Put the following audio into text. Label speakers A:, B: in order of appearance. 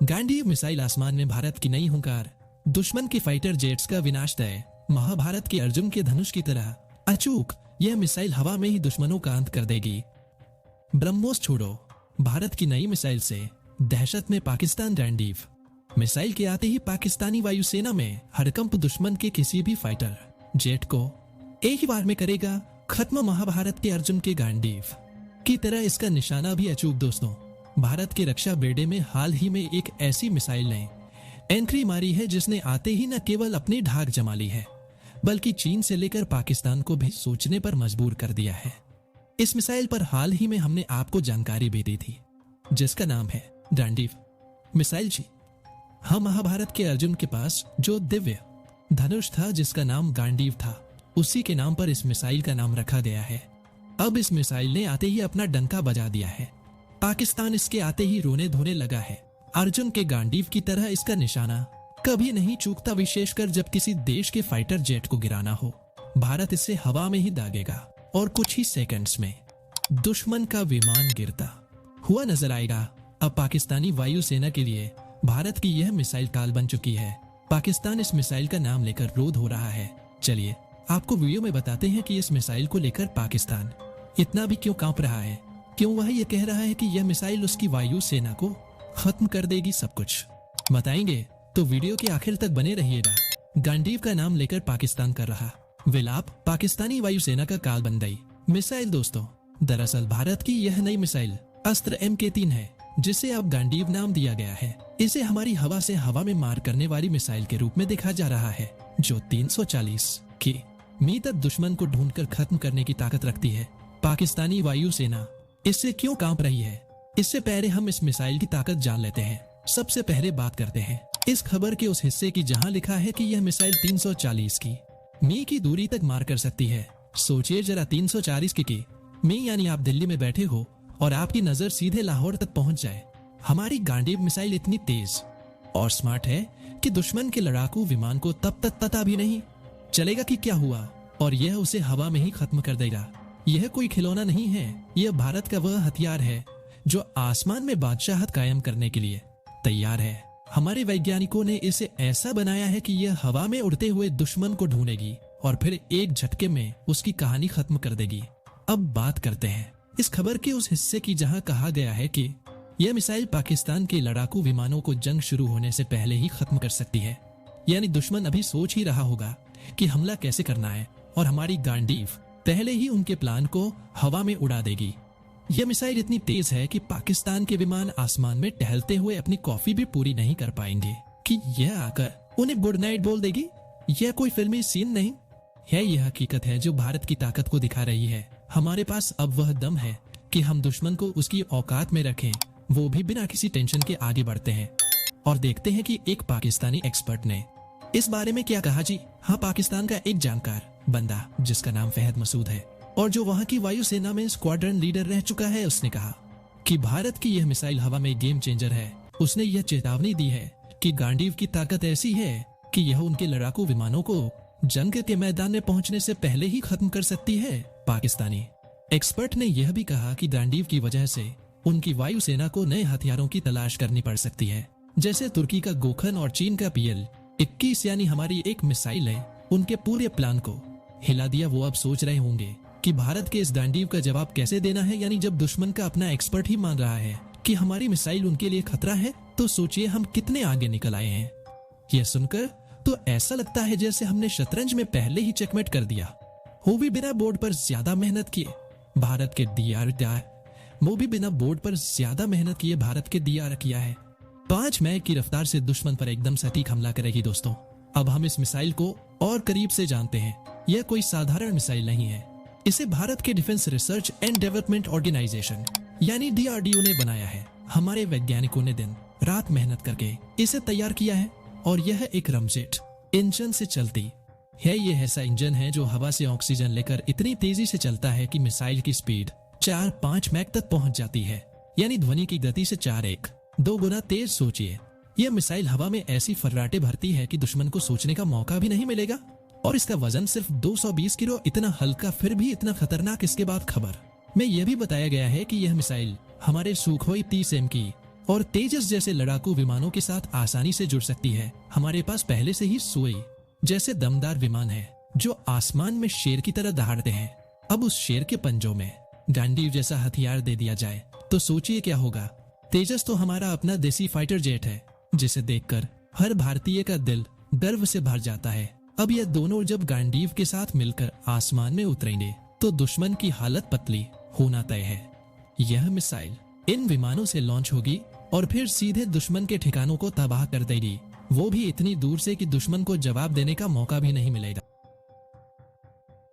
A: Gandiv missile आसमान में भारत की नई हुंकार, दुश्मन के फाइटर जेट्स का विनाश तय। महाभारत के अर्जुन के धनुष की तरह अचूक यह मिसाइल हवा में ही दुश्मनों का अंत कर देगी। ब्रह्मोस छोड़ो, भारत की नई मिसाइल से दहशत में पाकिस्तान। गांडीव मिसाइल के आते ही पाकिस्तानी वायुसेना में हड़कंप, दुश्मन के किसी भी फाइटर जेट को एक ही बार में करेगा खत्म। महाभारत के अर्जुन के गांडीव की तरह इसका निशाना भी अचूक। दोस्तों, भारत के रक्षा बेड़े में हाल ही में एक ऐसी मिसाइल ने एंट्री मारी है जिसने आते ही न केवल अपनी ढाक जमा ली है, बल्कि चीन से लेकर पाकिस्तान को भी सोचने पर मजबूर कर दिया है। इस मिसाइल पर हाल ही में हमने आपको जानकारी भी दी थी, जिसका नाम है गांडीव मिसाइल। जी हाँ, महाभारत के अर्जुन के पास जो दिव्य धनुष था जिसका नाम गांडीव था, उसी के नाम पर इस मिसाइल का नाम रखा गया है। अब इस मिसाइल ने आते ही अपना डंका बजा दिया है। पाकिस्तान इसके आते ही रोने धोने लगा है। अर्जुन के गांडीव की तरह इसका निशाना कभी नहीं चूकता, विशेषकर जब किसी देश के फाइटर जेट को गिराना हो। भारत इसे हवा में ही दागेगा और कुछ ही सेकंड्स में दुश्मन का विमान गिरता हुआ नजर आएगा। अब पाकिस्तानी वायुसेना के लिए भारत की यह मिसाइल काल बन चुकी है। पाकिस्तान इस मिसाइल का नाम लेकर रोध हो रहा है। चलिए आपको वीडियो में बताते हैं कि इस मिसाइल को लेकर पाकिस्तान इतना भी क्यों कांप रहा है, क्यों वह ये कह रहा है कि यह मिसाइल उसकी वायुसेना को खत्म कर देगी। सब कुछ बताएंगे, तो वीडियो के आखिर तक बने रहिएगा। गांडीव का नाम लेकर पाकिस्तान कर रहा विलाप, पाकिस्तानी वायुसेना का काल बन गई मिसाइल। दोस्तों, दरअसल भारत की यह नई मिसाइल अस्त्र MK3 है, जिसे अब गांडीव नाम दिया गया है। इसे हमारी हवा से हवा में मार करने वाली मिसाइल के रूप में देखा जा रहा है, जो 340 की मील तक दुश्मन को ढूंढकर खत्म करने की ताकत रखती है। पाकिस्तानी वायुसेना इससे क्यों कांप रही है, इससे पहले हम इस मिसाइल की ताकत जान लेते हैं। सबसे पहले बात करते हैं इस खबर के उस हिस्से की जहां लिखा है कि यह मिसाइल 340 की मील की दूरी तक मार कर सकती है। सोचिए जरा, 340 की मील, यानी आप दिल्ली में बैठे हो और आपकी नजर सीधे लाहौर तक पहुंच जाए। हमारी गांडीव मिसाइल इतनी तेज और स्मार्ट है कि दुश्मन के लड़ाकू विमान को तब तक पता भी नहीं चलेगा कि क्या हुआ, और यह उसे हवा में ही खत्म कर देगा। यह कोई खिलौना नहीं है, यह भारत का वह हथियार है जो आसमान में बादशाहत कायम करने के लिए तैयार है। हमारे वैज्ञानिकों ने इसे ऐसा बनाया है कि यह हवा में उड़ते हुए दुश्मन को ढूंढेगी और फिर एक झटके में उसकी कहानी खत्म कर देगी। अब बात करते हैं इस खबर के उस हिस्से की जहां कहा गया है कि यह मिसाइल पाकिस्तान के लड़ाकू विमानों को जंग शुरू होने से पहले ही खत्म कर सकती है। यानी दुश्मन अभी सोच ही रहा होगा कि हमला कैसे करना है, और हमारी गांडीव पहले ही उनके प्लान को हवा में उड़ा देगी। यह मिसाइल इतनी तेज है कि पाकिस्तान के विमान आसमान में टहलते हुए अपनी कॉफी भी पूरी नहीं कर पाएंगे कि यह आकर उन्हें गुड नाइट बोल देगी। यह कोई फिल्मी सीन नहीं है, यह हकीकत है जो भारत की ताकत को दिखा रही है। हमारे पास अब वह दम है कि हम दुश्मन को उसकी औकात में रखें, वो भी बिना किसी टेंशन के आगे बढ़ते हैं। और देखते हैं कि एक पाकिस्तानी एक्सपर्ट ने इस बारे में क्या कहा। जी हाँ, पाकिस्तान का एक जानकार बंदा जिसका नाम फहद मसूद है और जो वहां की वायुसेना में स्क्वाड्रन लीडर रह चुका है, उसने कहा कि भारत की यह मिसाइल हवा में गेम चेंजर है। उसने यह चेतावनी दी है कि गांडीव की ताकत ऐसी है कि यह उनके लड़ाकू विमानों को जंग के मैदान में पहुंचने से पहले ही खत्म कर सकती है। पाकिस्तानी एक्सपर्ट ने यह भी कहा कि गांडीव की वजह से उनकी वायुसेना को नए हथियारों की तलाश करनी पड़ सकती है, जैसे तुर्की का गोखन और चीन का PL-21, यानी हमारी एक मिसाइल है उनके पूरे प्लान को हिला दिया। वो अब सोच रहे होंगे कि भारत के इस गांडीव का जवाब कैसे देना है। यानी जब दुश्मन का अपना एक्सपर्ट ही मान रहा है कि हमारी मिसाइल उनके लिए खतरा है, तो सोचिए हम कितने आगे निकल आए हैं। यह सुनकर तो ऐसा लगता है जैसे हमने शतरंज में पहले ही चेकमेट कर दिया, वो भी बिना बोर्ड पर ज्यादा मेहनत किए। भारत के वो भी बिना बोर्ड पर ज्यादा मेहनत किए भारत के दिया किया है। 5 मैच की रफ्तार से दुश्मन पर एकदम सटीक हमला करेगी। दोस्तों, अब हम इस मिसाइल को और करीब से जानते हैं। यह कोई साधारण मिसाइल नहीं है, इसे भारत के defence research and development organisation यानी DRDO ने बनाया है। हमारे वैज्ञानिकों ने दिन रात मेहनत करके इसे तैयार किया है, और यह एक रमजेट इंजन से चलती है। यह ऐसा इंजन है जो हवा से ऑक्सीजन लेकर इतनी तेजी से चलता है कि मिसाइल की स्पीड 4-5 मैक तक पहुंच जाती है, यानी ध्वनि की गति से 4-1-2 गुना तेज। सोचिए, यह मिसाइल हवा में ऐसी फर्राटे भरती है कि दुश्मन को सोचने का मौका भी नहीं मिलेगा, और इसका वजन सिर्फ 220 किलो, इतना हल्का फिर भी इतना खतरनाक। इसके बाद खबर में यह भी बताया गया है कि यह मिसाइल हमारे सुखोई 30M की और तेजस जैसे लड़ाकू विमानों के साथ आसानी से जुड़ सकती है। हमारे पास पहले से ही सुई जैसे दमदार विमान है जो आसमान में शेर की तरह दहाड़ते हैं। अब उस शेर के पंजों में गांडीव जैसा हथियार दे दिया जाए तो सोचिए क्या होगा। तेजस तो हमारा अपना देसी फाइटर जेट है जिसे देखकर हर भारतीय का दिल गर्व से भर जाता है। अब ये दोनों जब गांडीव के साथ मिलकर आसमान में उतरेंगे तो दुश्मन की हालत पतली होना तय है। यह मिसाइल इन विमानों से लॉन्च होगी और फिर सीधे दुश्मन के ठिकानों को तबाह कर देगी, वो भी इतनी दूर से कि दुश्मन को जवाब देने का मौका भी नहीं मिलेगा।